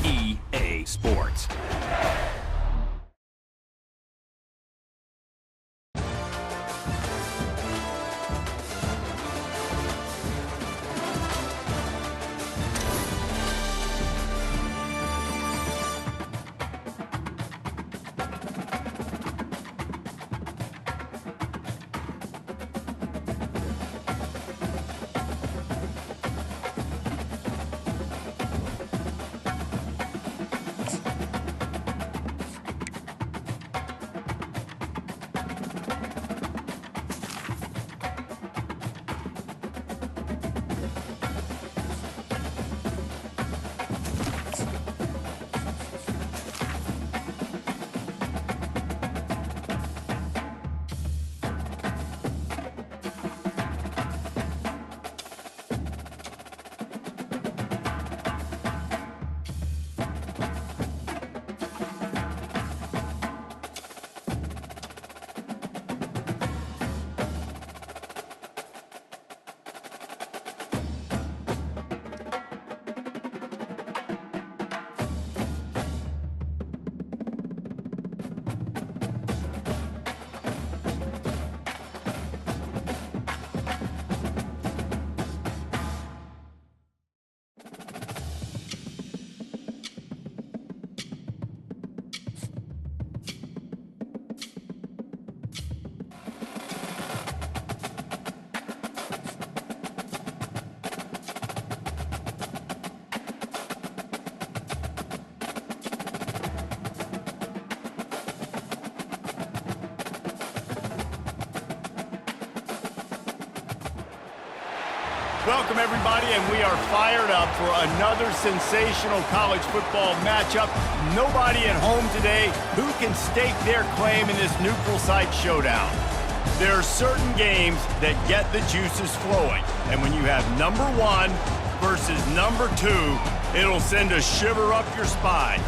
EA Sports. Welcome, everybody, and we are fired up for another sensational college football matchup. Nobody at home today who can stake their claim in this neutral site showdown. There are certain games that get the juices flowing, and when you have number one versus number two, it'll send a shiver up your spine.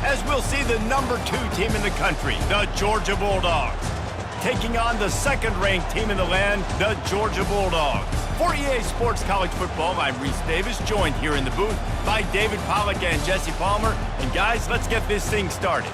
As we'll see the number two team in the country, the Georgia Bulldogs, taking on the second-ranked team in the land, the Georgia Bulldogs. For EA Sports College Football, I'm Reese Davis, joined here in the booth by David Pollack and Jesse Palmer. And guys, let's get this thing started.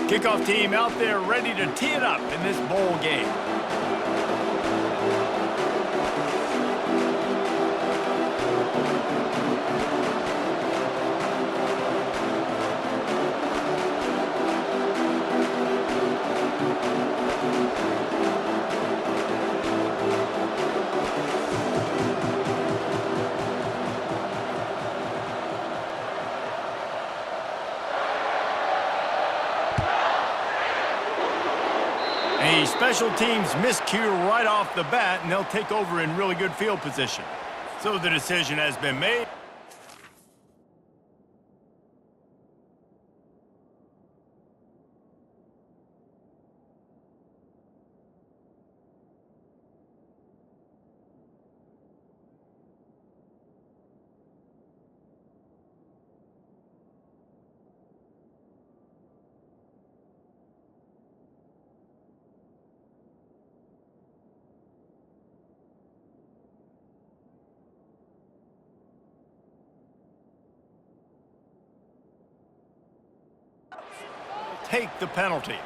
Kickoff team out there ready to tee it up in this bowl game. A special teams miscue right off the bat, and they'll take over in really good field position. So the decision has been made. Take the penalty.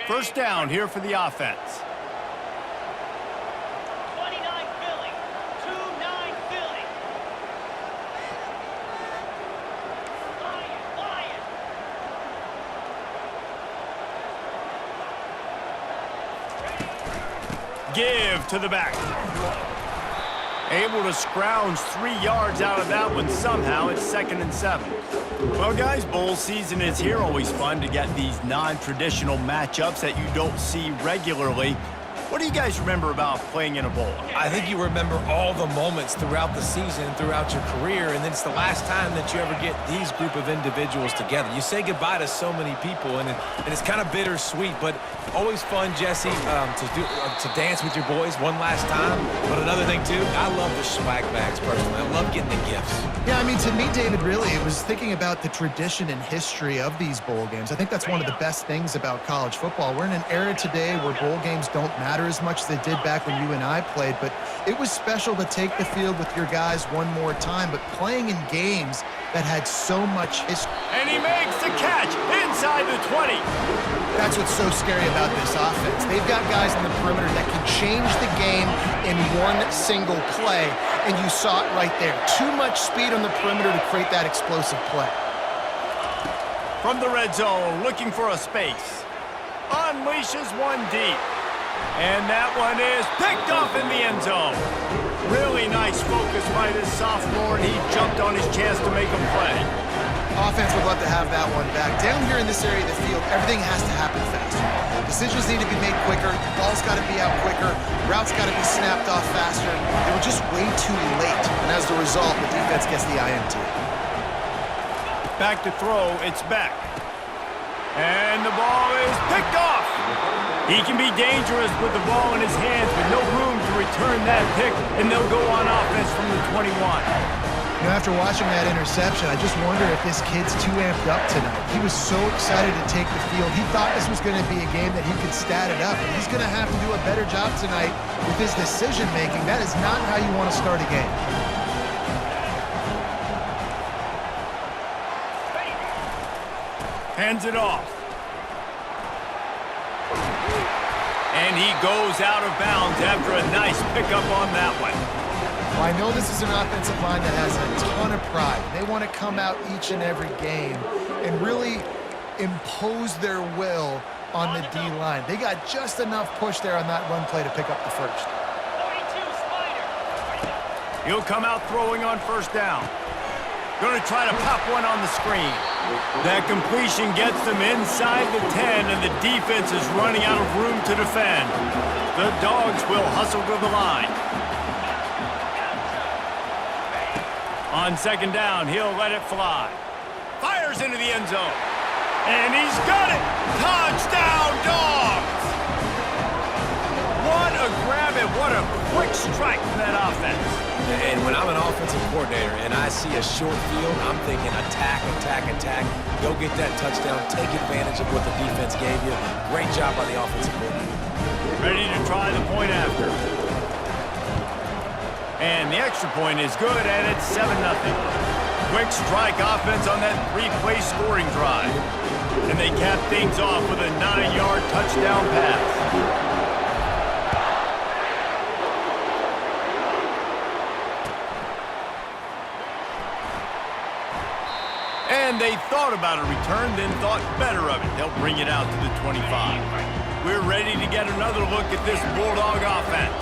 First down here for the offense. 29 Philly, 2-9 Philly. Lion. give to the back. Able to scrounge 3 yards out of that one somehow. It's 2nd and 7. Well, guys, bowl season is here. Always fun to get these non-traditional matchups that you don't see regularly. What do you guys remember about playing in a bowl? I think you remember all the moments throughout the season, throughout your career, and then it's the last time that you ever get these group of individuals together. You say goodbye to so many people, and it's kind of bittersweet, but always fun, Jesse, to dance with your boys one last time. But another thing, too, I love the swag bags, personally. I love getting the gifts. Yeah, I mean, to me, David, really, it was thinking about the tradition and history of these bowl games. I think that's one of the best things about college football. We're in an era today where bowl games don't matter as much as they did back when you and I played, but it was special to take the field with your guys one more time, but playing in games that had so much history. And he makes the catch inside the 20. That's what's so scary about this offense. They've got guys in the perimeter that can change the game in one single play, and you saw it right there. Too much speed on the perimeter to create that explosive play. From the red zone, looking for a space. Unleashes one deep. And that one is picked off in the end zone. Really nice focus by this sophomore, and he jumped on his chance to make a play. Offense would love to have that one back. Down here in this area of the field, everything has to happen faster. Decisions need to be made quicker. The ball's got to be out quicker. Routes got to be snapped off faster. They were just way too late, and as the result, the defense gets the INT. Back to throw, it's Beck. And the ball is picked off. He can be dangerous with the ball in his hands, but no room to return that pick, and they'll go on offense from the 21. You know, after watching that interception, I just wonder if this kid's too amped up tonight. He was so excited to take the field. He thought this was going to be a game that he could stat it up. And he's going to have to do a better job tonight with his decision-making. That is not how you want to start a game. Hands it off. And he goes out of bounds after a nice pickup on that one. Well, I know this is an offensive line that has a ton of pride. They want to come out each and every game and really impose their will on the D-line. They got just enough push there on that run play to pick up the first. 42 Spider. He'll come out throwing on first down. Going to try to pop one on the screen. That completion gets them inside the 10, and the defense is running out of room to defend. The Dogs will hustle to the line. On second down, he'll let it fly. Fires into the end zone. And he's got it! Touchdown, Dogs! What a grab and what a quick strike from that offense. And when I'm an offensive coordinator and I see a short field, I'm thinking attack, attack, attack. Go get that touchdown. Take advantage of what the defense gave you. Great job by the offensive coordinator. Ready to try the point after. And the extra point is good, and it's 7-0. Quick strike offense on that 3-play scoring drive. And they cap things off with a 9-yard touchdown pass. And they thought about a return, then thought better of it. They'll bring it out to the 25. We're ready to get another look at this Bulldog offense.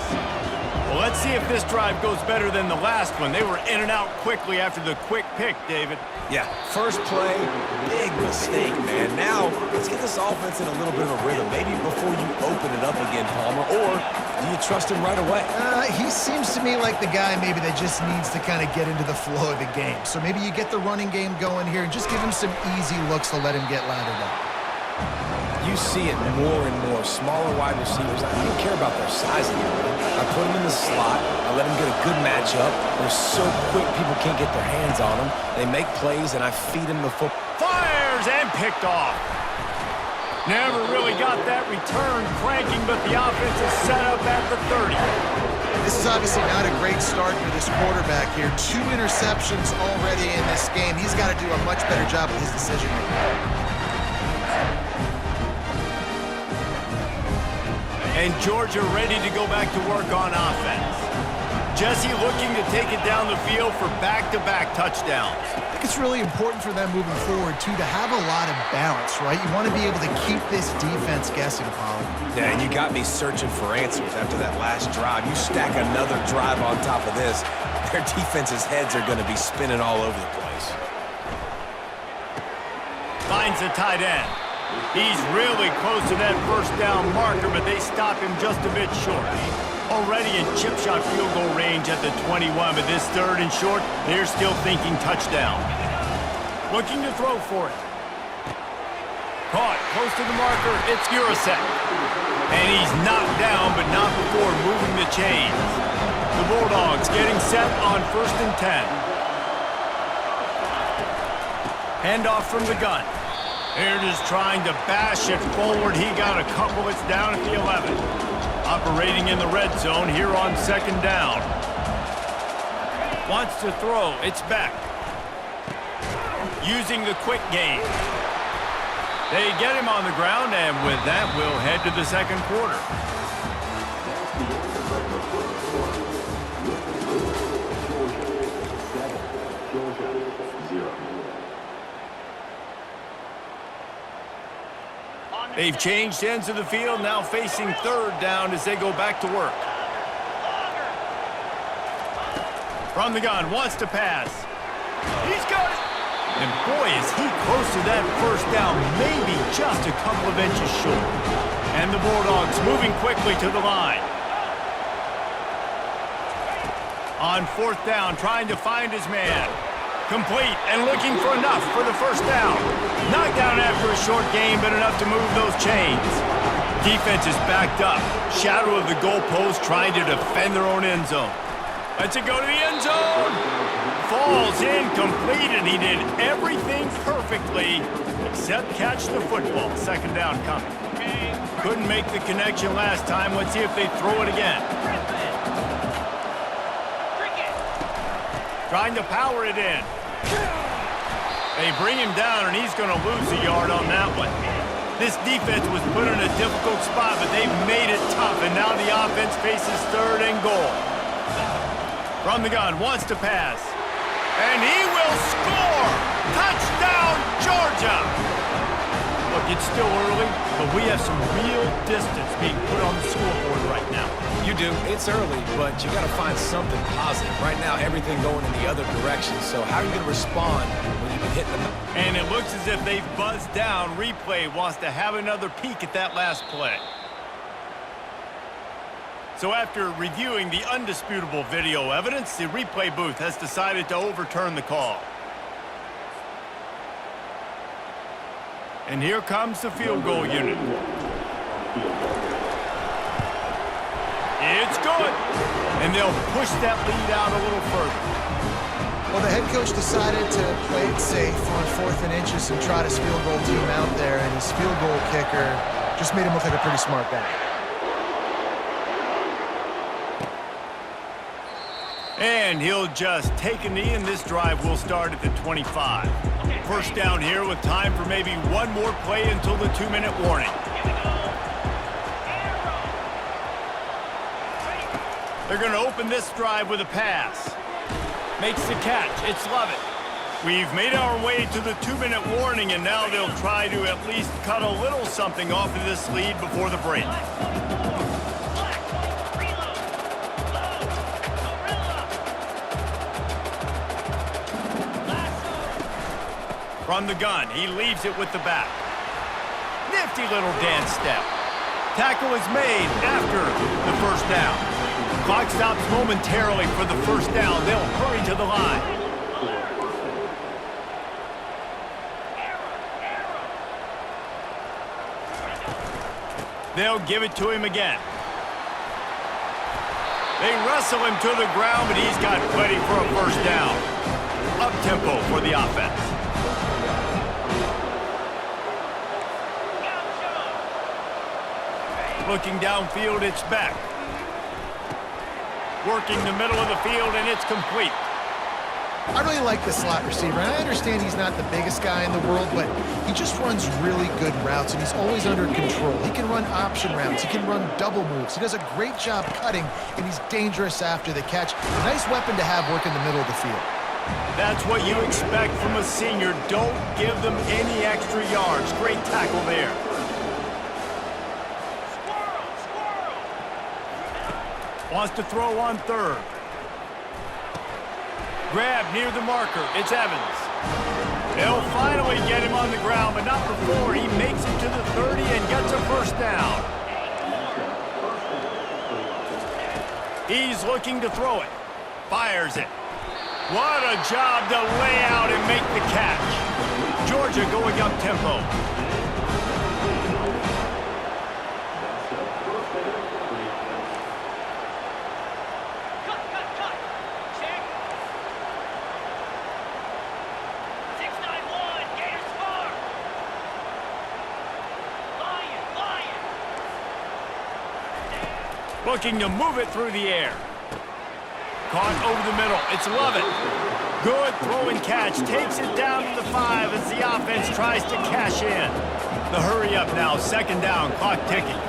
Well, let's see if this drive goes better than the last one. They were in and out quickly after the quick pick, David. Yeah, first play, big mistake, man. Now, let's get this offense in a little bit of a rhythm. Maybe before you open it up again, Palmer, or do you trust him right away? He seems to me like the guy maybe that just needs to kind of get into the flow of the game. So maybe you get the running game going here and just give him some easy looks to let him get lathered up. You see it more and more. Smaller wide receivers, I don't care about their size anymore. I put them in the slot. I let them get a good matchup. They're so quick, people can't get their hands on them. They make plays, and I feed them the football. Fires and picked off. Never really got that return cranking, but the offense is set up at the 30. This is obviously not a great start for this quarterback here. 2 interceptions already in this game. He's got to do a much better job with his decision-making. And Georgia ready to go back to work on offense. Jesse looking to take it down the field for back-to-back touchdowns. I think it's really important for them moving forward, too, to have a lot of balance, right? You want to be able to keep this defense guessing, Pollard. Yeah, and you got me searching for answers after that last drive. You stack another drive on top of this, their defense's heads are going to be spinning all over the place. Finds the tight end. He's really close to that first down marker, but they stop him just a bit short. Already in chip shot field goal range at the 21, but this third and short, they're still thinking touchdown. Looking to throw for it. Caught close to the marker, it's Urasek. And he's knocked down, but not before moving the chains. The Bulldogs getting set on 1st and 10. Handoff from the gun. They're just trying to bash it forward. He got a couple. It's down at the 11. Operating in the red zone here on 2nd down. Wants to throw. It's back. Using the quick game. They get him on the ground, and with that, we'll head to the 2nd quarter. They've changed ends of the field, now facing 3rd down as they go back to work. From the gun, wants to pass. He's got it. And boy, is he close to that first down, maybe just a couple of inches short. And the Bulldogs moving quickly to the line. On 4th down, trying to find his man. Complete and looking for enough for the first down. Knocked down after a short gain, but enough to move those chains. Defense is backed up. Shadow of the goalpost trying to defend their own end zone. Lets it go to the end zone. Falls incomplete, and he did everything perfectly except catch the football. 2nd down coming. Couldn't make the connection last time. Let's see if they throw it again. Trying to power it in. They bring him down, and he's going to lose a yard on that one. This defense was put in a difficult spot, but they've made it tough, and now the offense faces 3rd and goal. From the gun, wants to pass. And he will score! Touchdown, Georgia! Look, it's still early, but we have some real distance being put on the scoreboard right now. You do. It's early, but you got to find something positive. Right now, everything going in the other direction. So how are you going to respond when you've been hitting them? And it looks as if they've buzzed down. Replay wants to have another peek at that last play. So after reviewing the undisputable video evidence, the replay booth has decided to overturn the call. And here comes the field goal unit. It's good. And they'll push that lead out a little further. Well, the head coach decided to play it safe on 4th and inches and trot his field goal team out there, and his field goal kicker just made him look like a pretty smart guy. And he'll just take a knee, and this drive will start at the 25. First down here with time for maybe one more play until the 2-minute warning. They're going to open this drive with a pass. Makes the catch. It's Lovett. We've made our way to the 2-minute warning, and now they'll try to at least cut a little something off of this lead before the break. From the gun, he leaves it with the back. Nifty little dance step. Tackle is made after the first down. Clock stops momentarily for the first down. They'll hurry to the line. They'll give it to him again. They wrestle him to the ground, but he's got plenty for a first down. Up-tempo for the offense. Looking downfield, it's back. Working the middle of the field, and it's complete. I really like the slot receiver. And I understand he's not the biggest guy in the world, but he just runs really good routes, and he's always under control. He can run option routes. He can run double moves. He does a great job cutting, and he's dangerous after the catch. A nice weapon to have work in the middle of the field. That's what you expect from a senior. Don't give them any extra yards. Great tackle there. Wants to throw on third. Grab near the marker. It's Evans. They'll finally get him on the ground, but not before he makes it to the 30 and gets a first down. He's looking to throw it. Fires it. What a job to lay out and make the catch. Georgia going up tempo. Looking to move it through the air. Caught over the middle. It's Lovett. Good throw and catch. Takes it down to the 5 as the offense tries to cash in. The hurry up now. Second down. Clock ticking.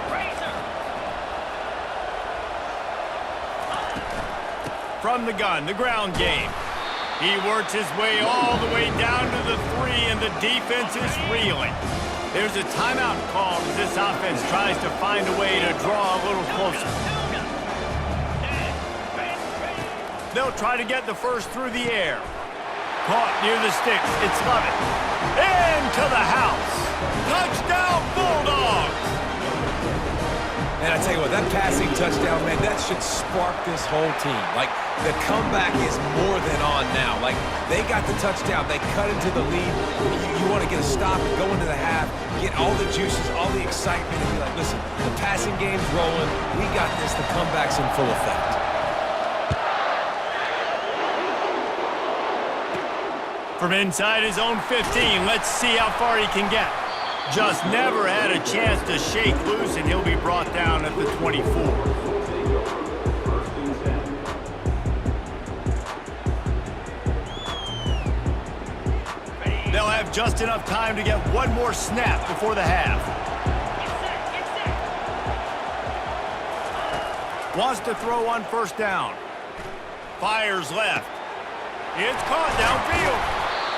From the gun, the ground game. He works his way all the way down to the 3, and the defense is reeling. There's a timeout called as this offense tries to find a way to draw a little closer. They'll try to get the first through the air. Caught near the sticks. It's Lovett. Into the house. Touchdown, Bulldogs! And I tell you what, that passing touchdown, man, that should spark this whole team. Like, the comeback is more than on now. Like, they got the touchdown. They cut into the lead. You want to get a stop and go into the half, get all the juices, all the excitement, and be like, listen, the passing game's rolling. We got this. The comeback's in full effect. From inside his own 15, let's see how far he can get. Just never had a chance to shake loose, and he'll be brought down at the 24. They'll have just enough time to get one more snap before the half. Wants to throw on first down. Fires left. It's caught downfield.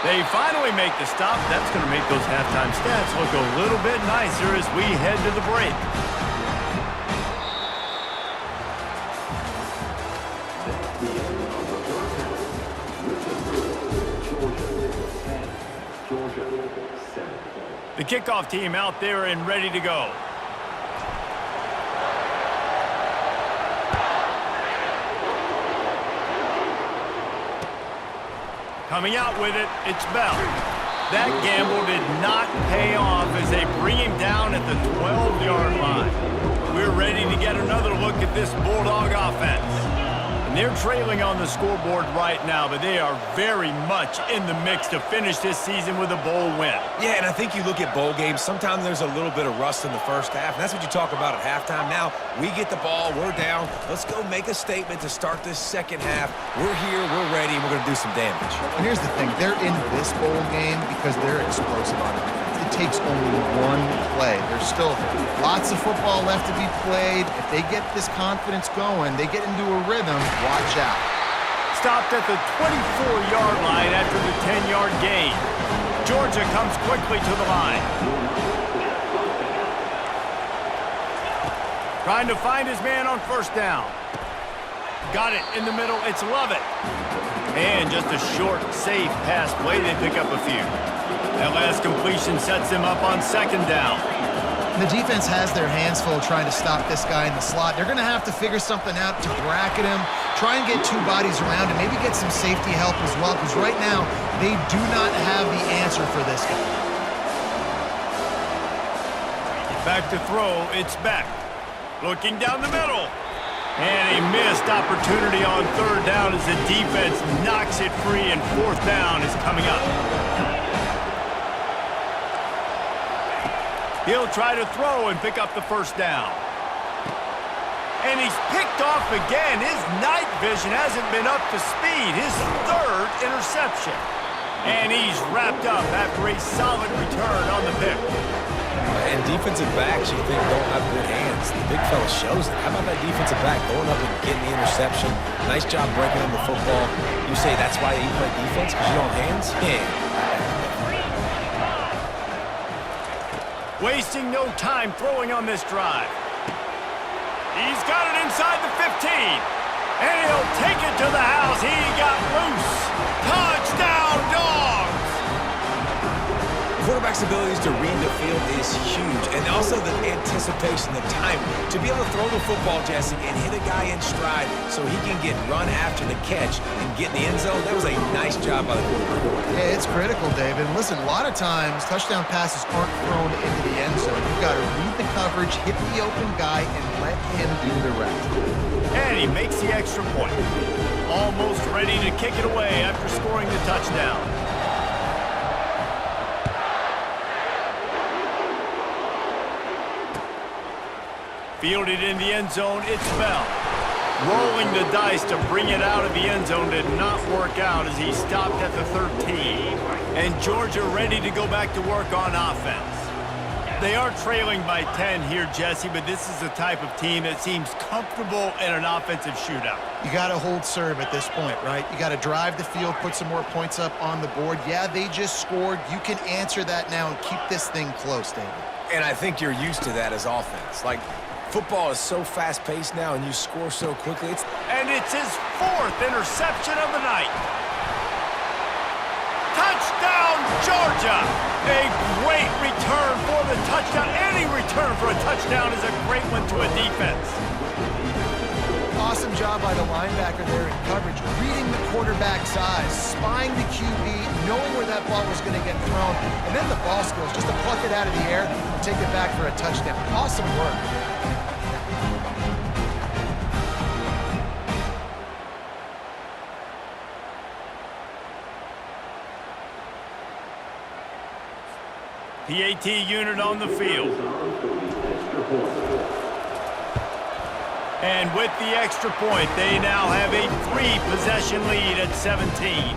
They finally make the stop. That's going to make those halftime stats look a little bit nicer as we head to the break. The kickoff team out there and ready to go. Coming out with it, it's Bell. That gamble did not pay off as they bring him down at the 12-yard line. We're ready to get another look at this Bulldog offense. And they're trailing on the scoreboard right now, but they are very much in the mix to finish this season with a bowl win. Yeah, and I think you look at bowl games, sometimes there's a little bit of rust in the first half, and that's what you talk about at halftime. Now, we get the ball, we're down. Let's go make a statement to start this second half. We're here, we're ready, and we're going to do some damage. And here's the thing. They're in this bowl game because they're explosive on defense. It takes only one play. There's still lots of football left to be played. If they get this confidence going, they get into a rhythm, watch out. Stopped at the 24-yard line after the 10-yard gain. Georgia comes quickly to the line. Trying to find his man on first down. Got it in the middle. It's Lovett. And just a short, safe pass play. They pick up a few. That last completion sets them up on second down. The defense has their hands full trying to stop this guy in the slot. They're going to have to figure something out to bracket him, try and get two bodies around him, maybe get some safety help as well, because right now they do not have the answer for this guy. Back to throw, it's Beck. Looking down the middle. And a missed opportunity on third down as the defense knocks it free, and fourth down is coming up. He'll try to throw and pick up the first down. And he's picked off again. His night vision hasn't been up to speed. His third interception. And he's wrapped up after a solid return on the pick. And defensive backs, you think, don't have good hands. The big fella shows it. How about that defensive back going up and getting the interception? Nice job breaking on the football. You say that's why you play defense, because you don't have hands? Yeah. Wasting no time throwing on this drive. He's got it inside the 15. And he'll take it to the house. He got loose. Touchdown, Dogs! Quarterback's abilities to read the field is huge, and also the anticipation, the time to be able to throw the football, Jesse, and hit a guy in stride so he can get run after the catch and get in the end zone. That was a nice job by the quarterback. Yeah, it's critical, David. Listen, a lot of times touchdown passes aren't thrown into the end zone. You've got to read the coverage, hit the open guy, and let him do the rest. And he makes the extra point. Almost ready to kick it away after scoring the touchdown. Fielded in the end zone, it's Bell. Rolling the dice to bring it out of the end zone did not work out as he stopped at the 13. And Georgia ready to go back to work on offense. They are trailing by 10 here, Jesse, but this is the type of team that seems comfortable in an offensive shootout. You got to hold serve at this point, right? You got to drive the field, put some more points up on the board. Yeah, they just scored. You can answer that now and keep this thing close, David. And I think you're used to that as offense. Like, football is so fast-paced now, and you score so quickly. And it's his fourth interception of the night. Touchdown, Georgia! A great return for the touchdown. Any return for a touchdown is a great one to a defense. Awesome job by the linebacker there in coverage, reading the quarterback's eyes, spying the QB, knowing where that ball was going to get thrown, and then the ball skills, just to pluck it out of the air and take it back for a touchdown. Awesome work. PAT unit on the field. And with the extra point, they now have a 3-possession lead at 17.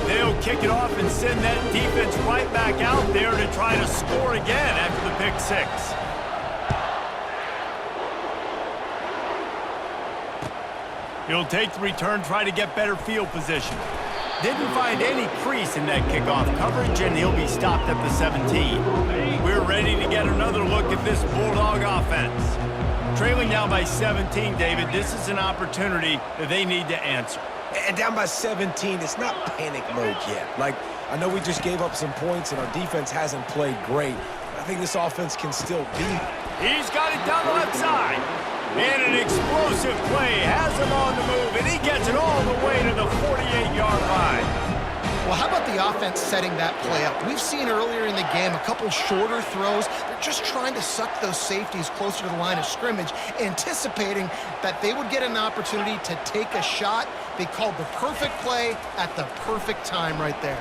They'll kick it off and send that defense right back out there to try to score again after the pick six. He'll take the return, try to get better field position. Didn't find any crease in that kickoff coverage, and he'll be stopped at the 17. We're ready to get another look at this Bulldog offense. Trailing now by 17, David, this is an opportunity that they need to answer. And down by 17, it's not panic mode yet. Like, I know we just gave up some points, and our defense hasn't played great. But I think this offense can still beat. He's got it down the left side. And an explosive play has him on the move, and he gets it all the way to the 48-yard line. Well, how about the offense setting that play up? We've seen earlier in the game a couple shorter throws. They're just trying to suck those safeties closer to the line of scrimmage, anticipating that they would get an opportunity to take a shot. They called the perfect play at the perfect time right there.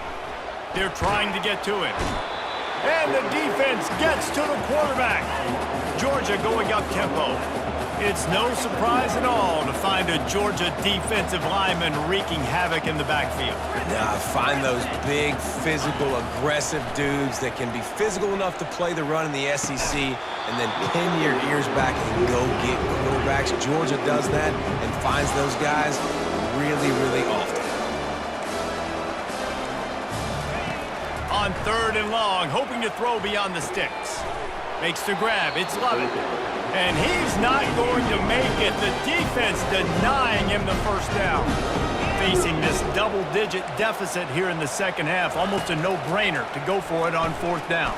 They're trying to get to him. And the defense gets to the quarterback. Georgia going up tempo. It's no surprise at all to find a Georgia defensive lineman wreaking havoc in the backfield. Nah, find those big, physical, aggressive dudes that can be physical enough to play the run in the SEC and then pin your ears back and go get quarterbacks. Georgia does that and finds those guys really, really often. On 3rd and long, hoping to throw beyond the sticks. Makes the grab, it's Lovett. And he's not going to make it. The defense denying him the first down. Facing this double-digit deficit here in the second half, almost a no-brainer to go for it on 4th down.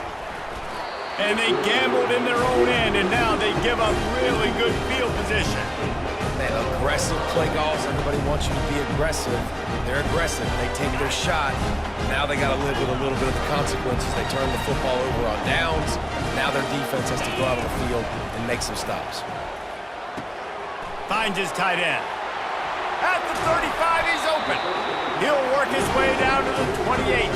And they gambled in their own end, and now they give up really good field position. Man, aggressive play calls. Everybody wants you to be aggressive. They're aggressive. They take their shot. Now they got to live with a little bit of the consequences. They turn the football over on downs. Now their defense has to go out on the field and make some stops. Finds his tight end. At the 35, he's open. He'll work his way down to the 28.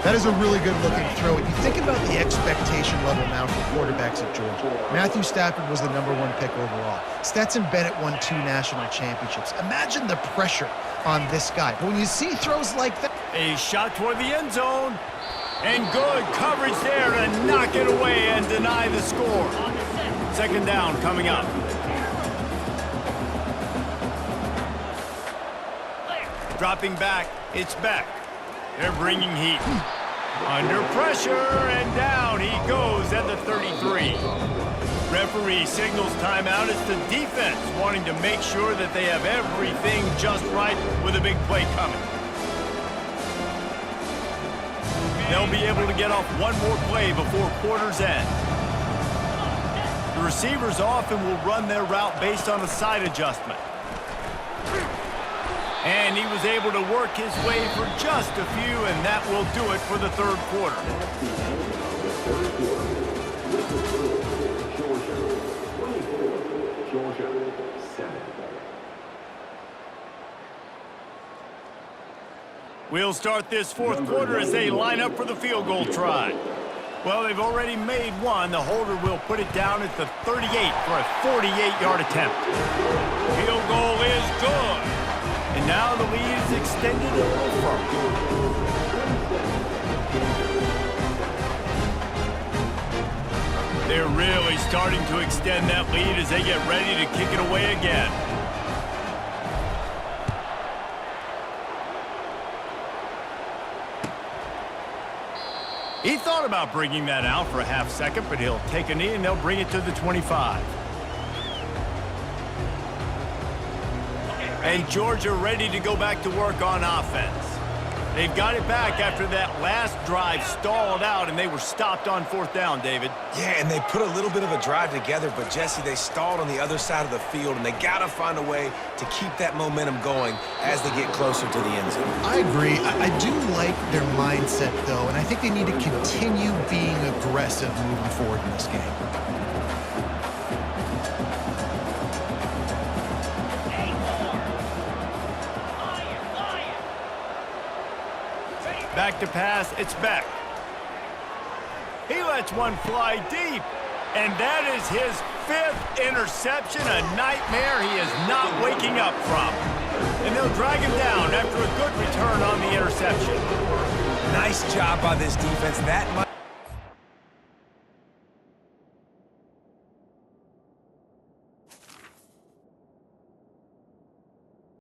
That is a really good-looking throw. And you think about the expectation level now for quarterbacks at Georgia. Matthew Stafford was the #1 pick overall. Stetson Bennett won 2 national championships. Imagine the pressure on this guy. When you see throws like that. A shot toward the end zone. And good coverage there to knock it away and deny the score. Second down coming up. Dropping back, it's Beck. They're bringing heat. Under pressure, and down he goes at the 33. Referee signals timeout. It's the defense wanting to make sure that they have everything just right with a big play coming. They'll be able to get off one more play before quarter's end. The receivers often will run their route based on a side adjustment. And he was able to work his way for just a few, and that will do it for the third quarter. We'll start this fourth quarter as they line up for the field goal try. Well, they've already made one. The holder will put it down at the 38 for a 48-yard attempt. Field goal is good. And now the lead is extended a little further. They're really starting to extend that lead as they get ready to kick it away again. He thought about bringing that out for a half second, but he'll take a knee and they'll bring it to the 25. And Georgia ready to go back to work on offense. They've got it back after that last drive stalled out, and they were stopped on fourth down, David. Yeah, and they put a little bit of a drive together, but, Jesse, they stalled on the other side of the field, and they got to find a way to keep that momentum going as they get closer to the end zone. I agree. I do like their mindset, though, and I think they need to continue being aggressive moving forward in this game. Back to pass, it's Beck. He lets one fly deep, and that is his 5th interception, a nightmare he is not waking up from. And they'll drag him down after a good return on the interception. Nice job by this defense. That might